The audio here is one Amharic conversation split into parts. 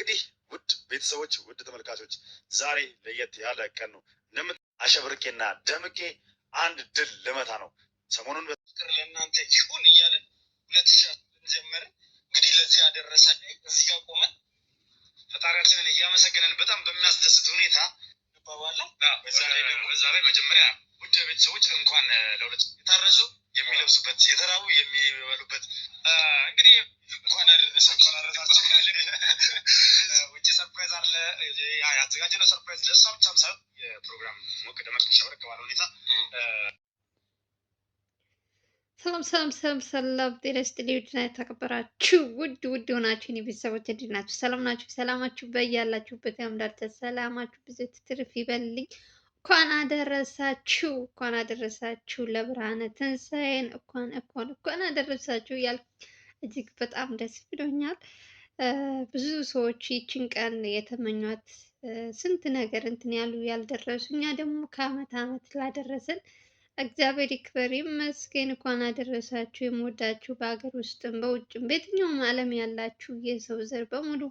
እንግዲህ ውድ ቤተሰቦች ውድ ተመልካቾች ዛሬ ለየት ያለ ቀን ነው። አሸብርቄና ደምቄ አንድ ድል ልመታ ነው። ሰሞኑን በፍቅር ለእናንተ ይሁን እያለን 2000 ጀመርን። እንግዲህ ለዚህ ያደረሰ እዚህ ጋር ቆመን ፈጣሪያችንን እያመሰገንን በጣም በሚያስደስት ሁኔታ ባባለው በዛ ላይ መጀመሪያ ውድ ቤተሰቦች እንኳን ለሁለት የታረዙ የሚለብሱበት የተራቡ የሚበሉበት እንግዲህ እንኳን አደረሳችሁ። ውጭ ሰርፕራይዝ አለ ያዘጋጀነው ሰርፕራይዝ ለእሷ ብቻም ሳይሆን የፕሮግራም ሞቅ ደመቅ ሸበረቅ ባለ ሁኔታ ሰላም ጤና ይስጥልኝ። ውድና የተከበራችሁ ውድ ሆናችሁ የኔ ቤተሰቦች እንዴት ናችሁ? ሰላም ናችሁ? ሰላማችሁ በያላችሁበት ያምዳል። ሰላማችሁ ብዙ ትርፍ ይበልልኝ። እንኳን አደረሳችሁ ለብርሃነ ትንሣኤን እንኳን አደረሳችሁ እያልኩ እጅግ በጣም ደስ ብሎኛል። ብዙ ሰዎች ይችን ቀን የተመኟት ስንት ነገር እንትን ያሉ ያልደረሱ፣ እኛ ደግሞ ከአመት አመት ላደረሰን እግዚአብሔር ይክበር ይመስገን። እንኳን አደረሳችሁ። የምወዳችሁ በሀገር ውስጥም በውጭም በየትኛውም ዓለም ያላችሁ የሰው ዘር በሙሉ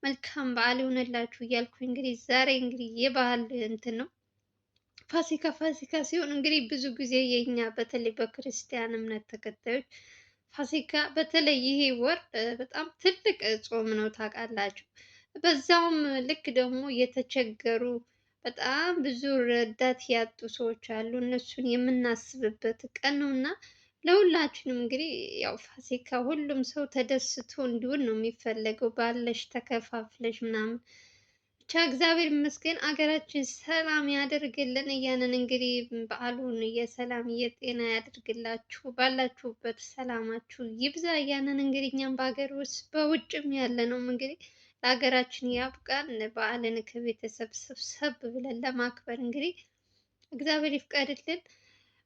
መልካም በዓል ይሆንላችሁ እያልኩ እንግዲህ ዛሬ እንግዲህ የበዓል እንትን ነው ፋሲካ ሲሆን እንግዲህ ብዙ ጊዜ የኛ በተለይ በክርስቲያን እምነት ተከታዮች ፋሲካ በተለይ ይሄ ወር በጣም ትልቅ ጾም ነው ታውቃላችሁ። በዛውም ልክ ደግሞ የተቸገሩ በጣም ብዙ ረዳት ያጡ ሰዎች አሉ። እነሱን የምናስብበት ቀን ነው እና ለሁላችንም እንግዲህ ያው ፋሲካ ሁሉም ሰው ተደስቶ እንዲሆን ነው የሚፈለገው። ባለሽ ተከፋፍለሽ ምናምን ብቻ እግዚአብሔር ይመስገን አገራችን ሰላም ያደርግልን እያንን እንግዲህ በዓሉን የሰላም የጤና ያደርግላችሁ። ባላችሁበት ሰላማችሁ ይብዛ እያንን እንግዲህ እኛም በሀገር ውስጥ በውጭም ያለ ነው እንግዲህ ለሀገራችን ያብቃን። በዓልን ከቤተሰብ ሰብሰብ ብለን ለማክበር እንግዲህ እግዚአብሔር ይፍቀድልን።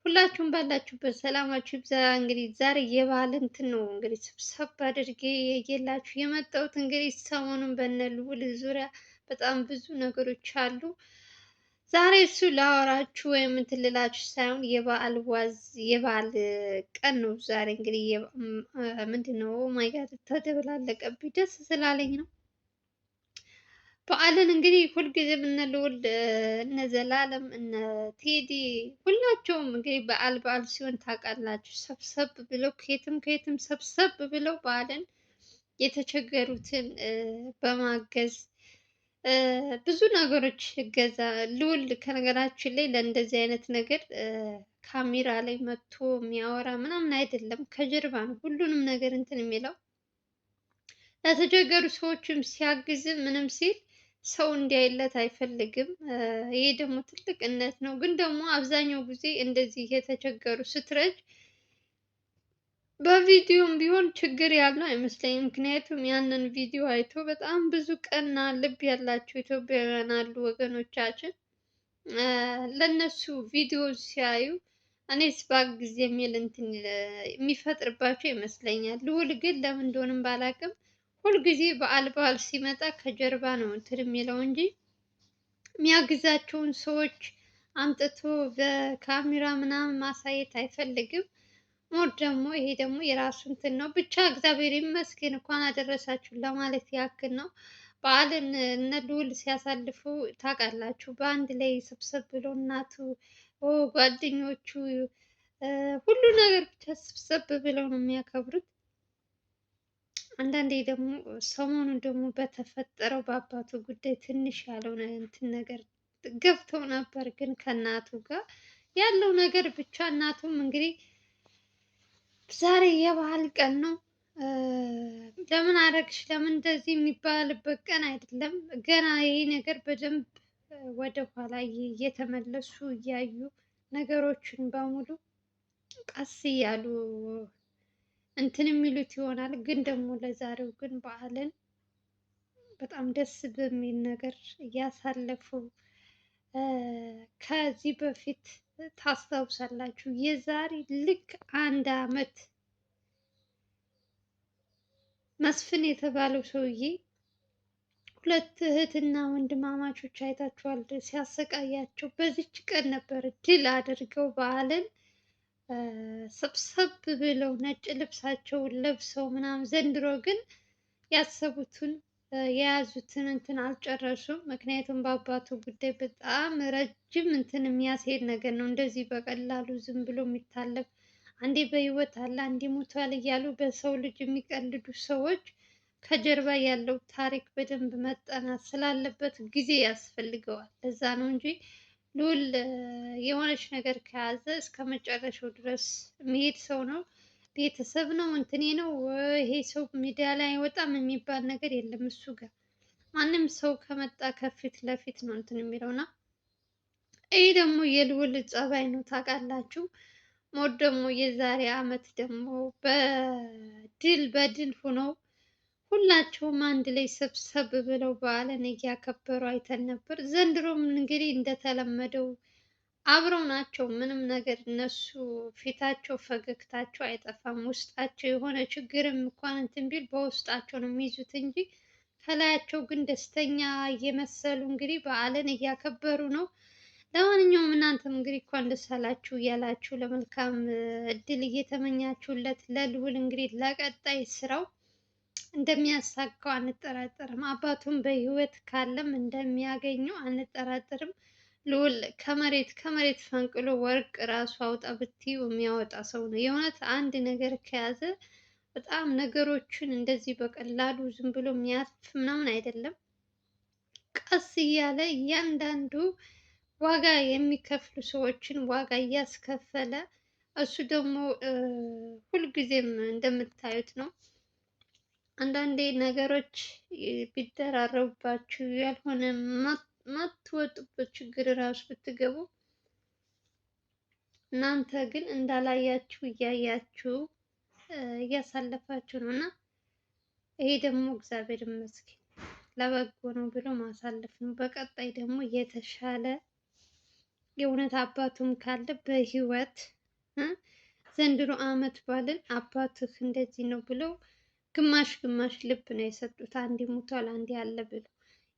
ሁላችሁም ባላችሁበት ሰላማችሁ ይብዛ። እንግዲህ ዛሬ የበዓል እንትን ነው እንግዲህ ሰብሰብ አድርጌ የላችሁ የመጣሁት እንግዲህ ሰሞኑን በነ ልዑል ዙሪያ በጣም ብዙ ነገሮች አሉ። ዛሬ እሱ ላወራችሁ ወይም እንትን ልላችሁ ሳይሆን የበዓል ቀን ነው ዛሬ እንግዲህ ምንድን ነው ማይጋድ ተደበላለቀብኝ ደስ ስላለኝ ነው። በዓልን እንግዲህ ሁልጊዜም እነ ልዑል እነ ዘላለም እነ ቴዲ ሁላቸውም እንግዲህ በዓል ሲሆን ታውቃላችሁ ሰብሰብ ብለው ከየትም ሰብሰብ ብለው በዓልን የተቸገሩትን በማገዝ ብዙ ነገሮች እገዛ ልዑል ከነገራችን ላይ ለእንደዚህ አይነት ነገር ካሜራ ላይ መጥቶ የሚያወራ ምናምን አይደለም፣ ከጀርባ ነው ሁሉንም ነገር እንትን የሚለው። ለተቸገሩ ሰዎችም ሲያግዝም ምንም ሲል ሰው እንዲያይለት አይፈልግም። ይሄ ደግሞ ትልቅነት ነው። ግን ደግሞ አብዛኛው ጊዜ እንደዚህ የተቸገሩ ስትረጅ በቪዲዮም ቢሆን ችግር ያለው አይመስለኝም። ምክንያቱም ያንን ቪዲዮ አይቶ በጣም ብዙ ቀና ልብ ያላቸው ኢትዮጵያውያን አሉ ወገኖቻችን። ለነሱ ቪዲዮ ሲያዩ እኔስ ባግዝ የሚል እንትን የሚፈጥርባቸው ይመስለኛል። ልዑል ግን ለምን እንደሆነም ባላውቅም ሁልጊዜ በዓል ሲመጣ ከጀርባ ነው እንትን የሚለው እንጂ የሚያግዛቸውን ሰዎች አምጥቶ በካሜራ ምናምን ማሳየት አይፈልግም። ሞር ደግሞ ይሄ ደግሞ የራሱ እንትን ነው። ብቻ እግዚአብሔር ይመስገን እንኳን አደረሳችሁ ለማለት ያክል ነው። በዓልን እነ ልዑል ሲያሳልፉ ታውቃላችሁ፣ በአንድ ላይ ሰብሰብ ብሎ እናቱ ጓደኞቹ ሁሉ ነገር ብቻ ሰብሰብ ብለው ነው የሚያከብሩት። አንዳንዴ ደግሞ ሰሞኑን ደግሞ በተፈጠረው በአባቱ ጉዳይ ትንሽ ያለው እንትን ነገር ገብተው ነበር። ግን ከእናቱ ጋር ያለው ነገር ብቻ እናቱም እንግዲህ ዛሬ የበዓል ቀን ነው ለምን አደረግሽ ለምን እንደዚህ የሚባልበት ቀን አይደለም። ገና ይሄ ነገር በደንብ ወደ ኋላ እየተመለሱ እያዩ ነገሮችን በሙሉ ቀስ እያሉ እንትን የሚሉት ይሆናል። ግን ደግሞ ለዛሬው ግን በዓልን በጣም ደስ በሚል ነገር እያሳለፉ ከዚህ በፊት ታስታውሳላችሁ የዛሬ ልክ 1 አመት መስፍን የተባለው ሰውዬ 2 እህትና ወንድማማቾች አይታችኋል ሲያሰቃያቸው። በዚች ቀን ነበር ድል አድርገው በዓልን ሰብሰብ ብለው ነጭ ልብሳቸውን ለብሰው ምናምን። ዘንድሮ ግን ያሰቡትን የያዙትን እንትን አልጨረሱም። ምክንያቱም በአባቱ ጉዳይ በጣም ረጅም እንትን የሚያስሄድ ነገር ነው። እንደዚህ በቀላሉ ዝም ብሎ የሚታለፍ አንዴ በህይወት አለ አንዴ ሞቷል እያሉ በሰው ልጅ የሚቀልዱ ሰዎች ከጀርባ ያለው ታሪክ በደንብ መጠናት ስላለበት ጊዜ ያስፈልገዋል። ለዛ ነው እንጂ ልዑል የሆነች ነገር ከያዘ እስከ መጨረሻው ድረስ የሚሄድ ሰው ነው። ቤተሰብ ነው እንትኔ ነው ይሄ ሰው ሚዲያ ላይ አይወጣም የሚባል ነገር የለም። እሱ ጋር ማንም ሰው ከመጣ ከፊት ለፊት ነው እንትን የሚለውና ይህ ደግሞ የልዑል ጸባይ ነው ታውቃላችሁ። ሞት ደግሞ የዛሬ አመት ደግሞ በድል ሆነው ሁላቸውም አንድ ላይ ሰብሰብ ብለው በዓልን እያከበሩ አይተን ነበር። ዘንድሮም እንግዲህ እንደተለመደው አብረው ናቸው። ምንም ነገር እነሱ ፊታቸው ፈገግታቸው አይጠፋም። ውስጣቸው የሆነ ችግርም እንኳን እንትን ቢል በውስጣቸው ነው የሚይዙት እንጂ ከላያቸው ግን ደስተኛ እየመሰሉ እንግዲህ በዓልን እያከበሩ ነው። ለማንኛውም እናንተም እንግዲህ እንኳን ደስ አላችሁ እያላችሁ ለመልካም እድል እየተመኛችሁለት ለልዑል እንግዲህ ለቀጣይ ስራው እንደሚያሳካው አንጠራጠርም። አባቱም በህይወት ካለም እንደሚያገኘው አንጠራጠርም። ልዑል ከመሬት ፈንቅሎ ወርቅ ራሱ አውጣ ብትዩ የሚያወጣ ሰው ነው። የእውነት አንድ ነገር ከያዘ በጣም ነገሮችን እንደዚህ በቀላሉ ዝም ብሎ የሚያልፍ ምናምን አይደለም። ቀስ እያለ እያንዳንዱ ዋጋ የሚከፍሉ ሰዎችን ዋጋ እያስከፈለ እሱ ደግሞ ሁልጊዜም እንደምታዩት ነው። አንዳንዴ ነገሮች ቢደራረቡባችሁ ያልሆነ ማትወጡበት ችግር እራሱ ብትገቡ እናንተ ግን እንዳላያችሁ እያያችሁ እያሳለፋችሁ ነው። እና ይሄ ደግሞ እግዚአብሔር ይመስገን ለበጎ ነው ብሎ ማሳለፍ ነው። በቀጣይ ደግሞ የተሻለ የእውነት አባቱም ካለ በህይወት ዘንድሮ አመት ባልን አባትህ እንደዚህ ነው ብለው ግማሽ ግማሽ ልብ ነው የሰጡት። አንዴ ሞቷል አንዴ አለ ብሎ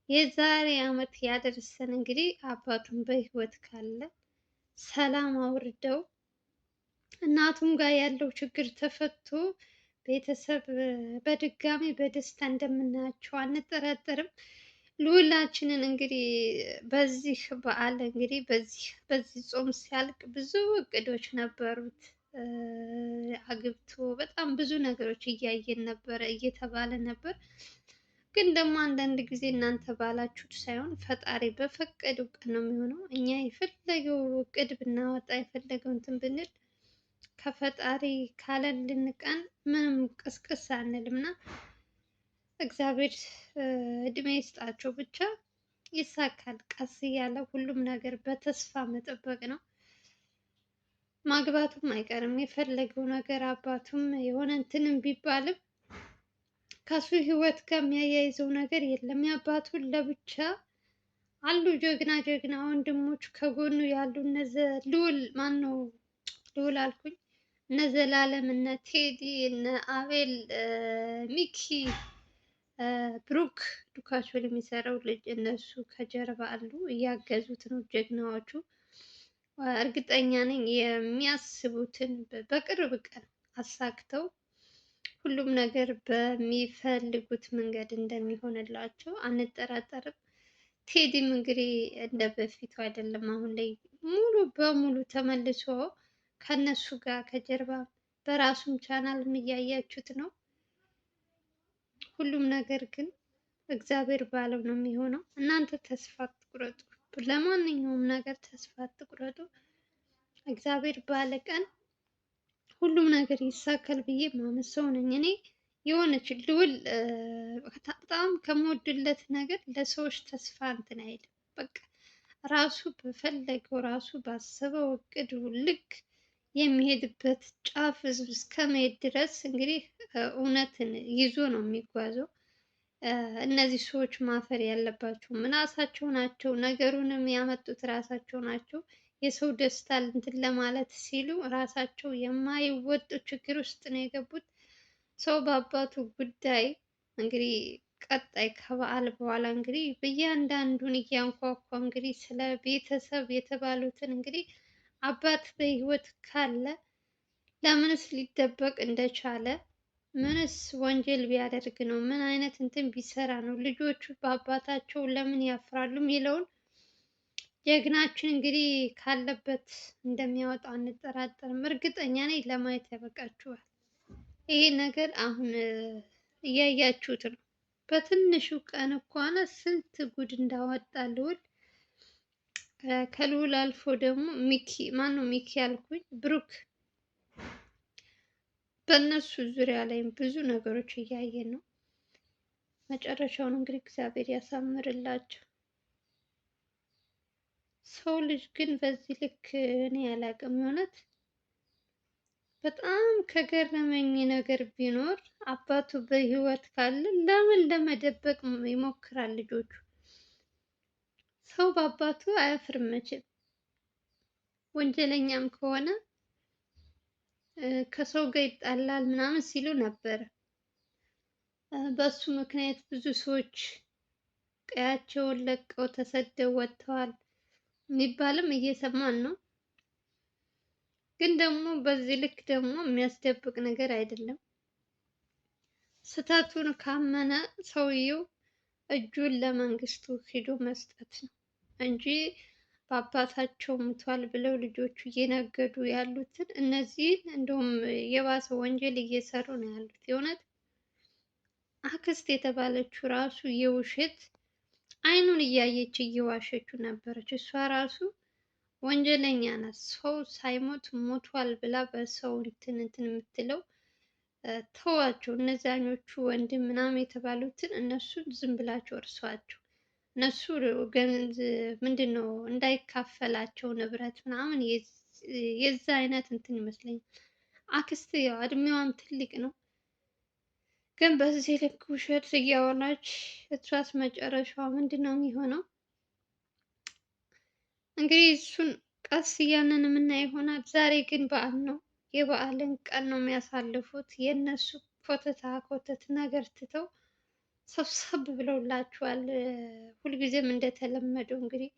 የዛሬ አመት ያደርሰን እንግዲህ አባቱም በህይወት ካለ ሰላም አውርደው እናቱም ጋር ያለው ችግር ተፈቶ ቤተሰብ በድጋሚ በደስታ እንደምናያቸው አንጠራጠርም። ልዑላችንን እንግዲህ በዚህ በዓል እንግዲህ በዚህ ጾም ሲያልቅ ብዙ እቅዶች ነበሩት። አግብቶ በጣም ብዙ ነገሮች እያየን ነበረ እየተባለ ነበር። ግን ደግሞ አንዳንድ ጊዜ እናንተ ባላችሁት ሳይሆን ፈጣሪ በፈቀደው ቀን ነው የሚሆነው። እኛ የፈለገው እቅድ ብናወጣ የፈለገው እንትን ብንል ከፈጣሪ ካለልን ቀን ምንም ቅስቅስ አንልም እና እግዚአብሔር እድሜ ይስጣቸው ብቻ ይሳካል። ቀስ እያለ ሁሉም ነገር በተስፋ መጠበቅ ነው። ማግባቱም አይቀርም የፈለገው ነገር አባቱም የሆነ እንትንም ቢባልም ከሱ ህይወት ጋር የሚያያይዘው ነገር የለም። የአባቱን ለብቻ አሉ ጀግና ወንድሞች ከጎኑ ያሉ ልዑል ማን ነው ልዑል አልኩኝ፣ እነ ዘላለም እነ ቴዲ እነ አቤል ሚኪ ብሩክ ዱካቾል የሚሰራው ልጅ እነሱ ከጀርባ አሉ እያገዙት ነው ጀግናዎቹ። እርግጠኛ ነኝ የሚያስቡትን በቅርብ ቀን አሳክተው ሁሉም ነገር በሚፈልጉት መንገድ እንደሚሆንላቸው አንጠራጠርም። ቴዲም እንግዲህ እንደ በፊቱ አይደለም። አሁን ላይ ሙሉ በሙሉ ተመልሶ ከነሱ ጋር ከጀርባ በራሱም ቻናል እያያችሁት ነው። ሁሉም ነገር ግን እግዚአብሔር ባለው ነው የሚሆነው። እናንተ ተስፋ አትቁረጡ፣ ለማንኛውም ነገር ተስፋ አትቁረጡ። እግዚአብሔር ባለ ቀን ሁሉም ነገር ይሳካል ብዬ ማምን ሰው ነኝ እኔ። የሆነች ልዑል በጣም ከምወድለት ነገር ለሰዎች ተስፋ እንትን አይልም። በቃ ራሱ በፈለገው ራሱ ባሰበው እቅዱ ልክ የሚሄድበት ጫፍ እስከ መሄድ ድረስ እንግዲህ እውነትን ይዞ ነው የሚጓዘው። እነዚህ ሰዎች ማፈር ያለባቸው ራሳቸው ናቸው። ነገሩንም ያመጡት ራሳቸው ናቸው። የሰው ደስታ እንትን ለማለት ሲሉ ራሳቸው የማይወጡ ችግር ውስጥ ነው የገቡት። ሰው በአባቱ ጉዳይ እንግዲህ ቀጣይ ከበዓል በኋላ እንግዲህ በእያንዳንዱን እያንኳኳ እንግዲህ ስለ ቤተሰብ የተባሉትን እንግዲህ አባት በህይወት ካለ ለምንስ ሊደበቅ እንደቻለ ምንስ ወንጀል ቢያደርግ ነው? ምን አይነት እንትን ቢሰራ ነው? ልጆቹ በአባታቸው ለምን ያፍራሉ የሚለውን ጀግናችን እንግዲህ ካለበት እንደሚያወጣው አንጠራጠርም። እርግጠኛ ነኝ ለማየት ያበቃችኋል። ይሄ ነገር አሁን እያያችሁት ነው። በትንሹ ቀን እንኳን ስንት ጉድ እንዳወጣ ልዑል። ከልዑል አልፎ ደግሞ ሚኪ ማነው ሚኪ ያልኩኝ ብሩክ፣ በእነሱ ዙሪያ ላይም ብዙ ነገሮች እያየን ነው። መጨረሻውን እንግዲህ እግዚአብሔር ያሳምርላቸው። ሰው ልጅ ግን በዚህ ልክ እኔ አላቅም። የእውነት በጣም ከገረመኝ ነገር ቢኖር አባቱ በህይወት ካለ ለምን ለመደበቅ ይሞክራል? ልጆቹ ሰው በአባቱ አያፍርም መቼም። ወንጀለኛም ከሆነ ከሰው ጋር ይጣላል ምናምን ሲሉ ነበር። በሱ ምክንያት ብዙ ሰዎች ቀያቸውን ለቀው ተሰደው ወጥተዋል የሚባልም እየሰማን ነው። ግን ደግሞ በዚህ ልክ ደግሞ የሚያስደብቅ ነገር አይደለም። ስህተቱን ካመነ ሰውየው እጁን ለመንግስቱ ሂዶ መስጠት ነው እንጂ በአባታቸው ሙቷል ብለው ልጆቹ እየነገዱ ያሉትን እነዚህን እንደውም የባሰ ወንጀል እየሰሩ ነው ያሉት። የእውነት አክስት የተባለችው ራሱ የውሸት አይኑን እያየች እየዋሸችው ነበረች። እሷ ራሱ ወንጀለኛ ናት። ሰው ሳይሞት ሞቷል ብላ በሰው እንትን የምትለው ተዋቸው። እነዛኞቹ ወንድም ምናምን የተባሉትን እነሱን ዝም ብላቸው እርሷቸው። እነሱ ምንድን ነው እንዳይካፈላቸው ንብረት ምናምን የዛ አይነት እንትን ይመስለኛል። አክስት ያው እድሜዋም ትልቅ ነው፣ ግን በዚህ ልክ ውሸት እያወራች እሷስ መጨረሻዋ ምንድን ነው የሚሆነው? እንግዲህ እሱን ቀስ እያልን የምናየው ይሆናል። ዛሬ ግን በዓል ነው። የበዓልን ቀን ነው የሚያሳልፉት። የእነሱ ኮተታ ኮተት ነገር ትተው ሰብሰብ ብለውላችኋል። ሁልጊዜም እንደተለመደው እንግዲህ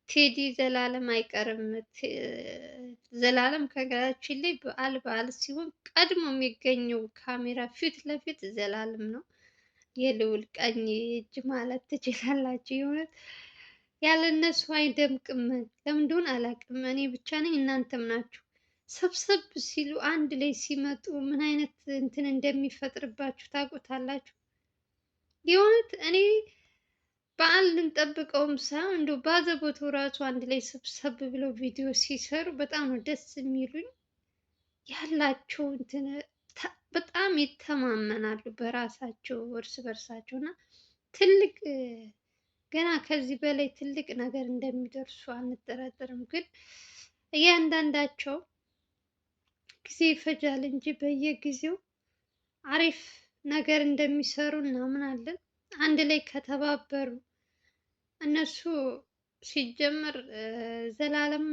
ቴዲ ዘላለም አይቀርም። ዘላለም ከሀገራችን ላይ በዓል በዓል ሲሆን ቀድሞ የሚገኘው ካሜራ ፊት ለፊት ዘላለም ነው። የልዑል ቀኝ እጅ ማለት ትችላላችሁ። የሆነት ያለ እነሱ አይደምቅም። ለምን እንደሆነ አላውቅም። እኔ ብቻ ነኝ እናንተም ናችሁ። ሰብሰብ ሲሉ አንድ ላይ ሲመጡ ምን አይነት እንትን እንደሚፈጥርባችሁ ታውቁታላችሁ። የእውነት እኔ በዓል ልንጠብቀውም ሳይሆን እንደው ባዘቦቱ ራሱ አንድ ላይ ሰብሰብ ብለው ቪዲዮ ሲሰሩ በጣም ነው ደስ የሚሉኝ። ያላቸው እንትን በጣም ይተማመናሉ በራሳቸው እርስ በርሳቸው እና ትልቅ ገና ከዚህ በላይ ትልቅ ነገር እንደሚደርሱ አንጠራጠርም። ግን እያንዳንዳቸው ጊዜ ይፈጃል እንጂ በየጊዜው አሪፍ ነገር እንደሚሰሩ እናምናለን። አንድ ላይ ከተባበሩ እነሱ ሲጀመር ዘላለም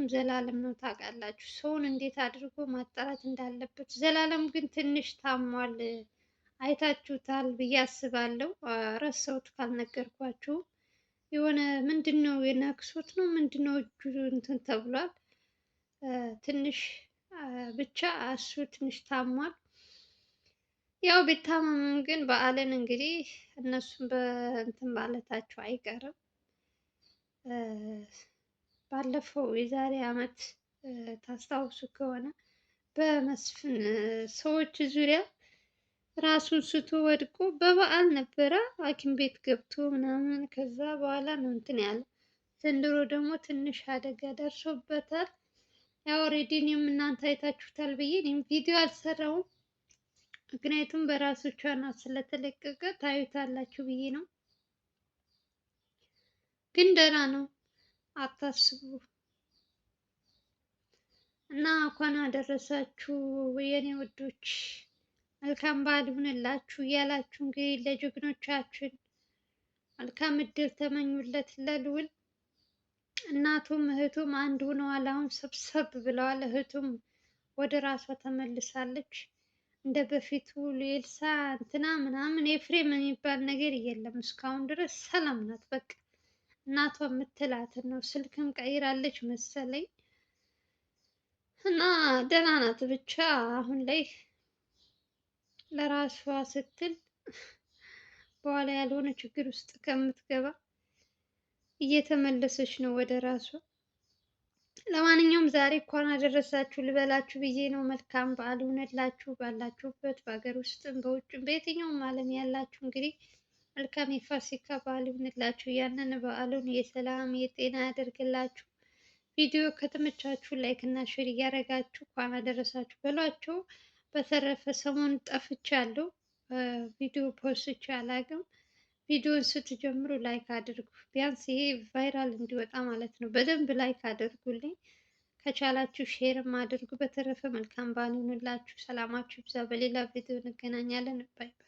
ነው ታውቃላችሁ፣ ሰውን እንዴት አድርጎ ማጣራት እንዳለበት። ዘላለም ግን ትንሽ ታሟል፣ አይታችሁታል ብዬ አስባለሁ። ረሳሁት ካልነገርኳችሁ። የሆነ ምንድን ነው የነክሶት ነው ምንድን ነው እጁ እንትን ተብሏል። ትንሽ ብቻ እሱ ትንሽ ታሟል። ያው ቢታመምም ግን በዓልን እንግዲህ እነሱም በእንትን ማለታቸው አይቀርም። ባለፈው የዛሬ ዓመት ታስታውሱ ከሆነ በመስፍን ሰዎች ዙሪያ ራሱን ስቶ ወድቆ በበዓል ነበረ ሐኪም ቤት ገብቶ ምናምን ከዛ በኋላ ነው እንትን ያለ። ዘንድሮ ደግሞ ትንሽ አደጋ ደርሶበታል። ያው ኦልሬዲ እኔም እናንተ አይታችሁታል ብዬ እኔም ቪዲዮ አልሰራውም፣ ምክንያቱም በራሱ ቻናል ስለተለቀቀ ታዩታላችሁ ብዬ ነው። ግን ደህና ነው አታስቡ። እና እንኳን አደረሳችሁ የኔ ውዶች፣ መልካም በዓል ይሁንላችሁ እያላችሁ እንግዲህ ለጀግኖቻችን መልካም እድል ተመኙለት። ለልዑል እናቱም እህቱም አንድ ሆነዋል። አሁን ሰብሰብ ብለዋል። እህቱም ወደ ራሷ ተመልሳለች። እንደ በፊቱ ኤልሳ እንትና ምናምን ኤፍሬም የሚባል ነገር የለም። እስካሁን ድረስ ሰላም ናት። በቃ እናቷ የምትላትን ነው። ስልክም ቀይራለች መሰለኝ እና ደህና ናት። ብቻ አሁን ላይ ለራሷ ስትል በኋላ ያልሆነ ችግር ውስጥ ከምትገባ እየተመለሰች ነው ወደ ራሷ። ለማንኛውም ዛሬ እንኳን አደረሳችሁ ልበላችሁ ብዬ ነው። መልካም በዓል ይሁንላችሁ ባላችሁበት፣ በሀገር ውስጥም በውጭም በየትኛውም ዓለም ያላችሁ እንግዲህ መልካም የፋሲካ በዓል ይሁንላችሁ። ያንን በዓሉን የሰላም የጤና ያደርግላችሁ። ቪዲዮ ከተመቻችሁ ላይክ እና ሼር እያደረጋችሁ እንኳን አደረሳችሁ በሏቸው። በተረፈ ሰሞኑን ጠፍቻለሁ፣ ቪዲዮ ፖስቼ አላውቅም። ቪዲዮን ስትጀምሩ ላይክ አድርጉ፣ ቢያንስ ይሄ ቫይራል እንዲወጣ ማለት ነው። በደንብ ላይክ አድርጉልኝ፣ ከቻላችሁ ሼርም አድርጉ። በተረፈ መልካም በዓል ይሁንላችሁ፣ ሰላማችሁ ይብዛ። በሌላ ቪዲዮ እንገናኛለን። ባይ ባይ።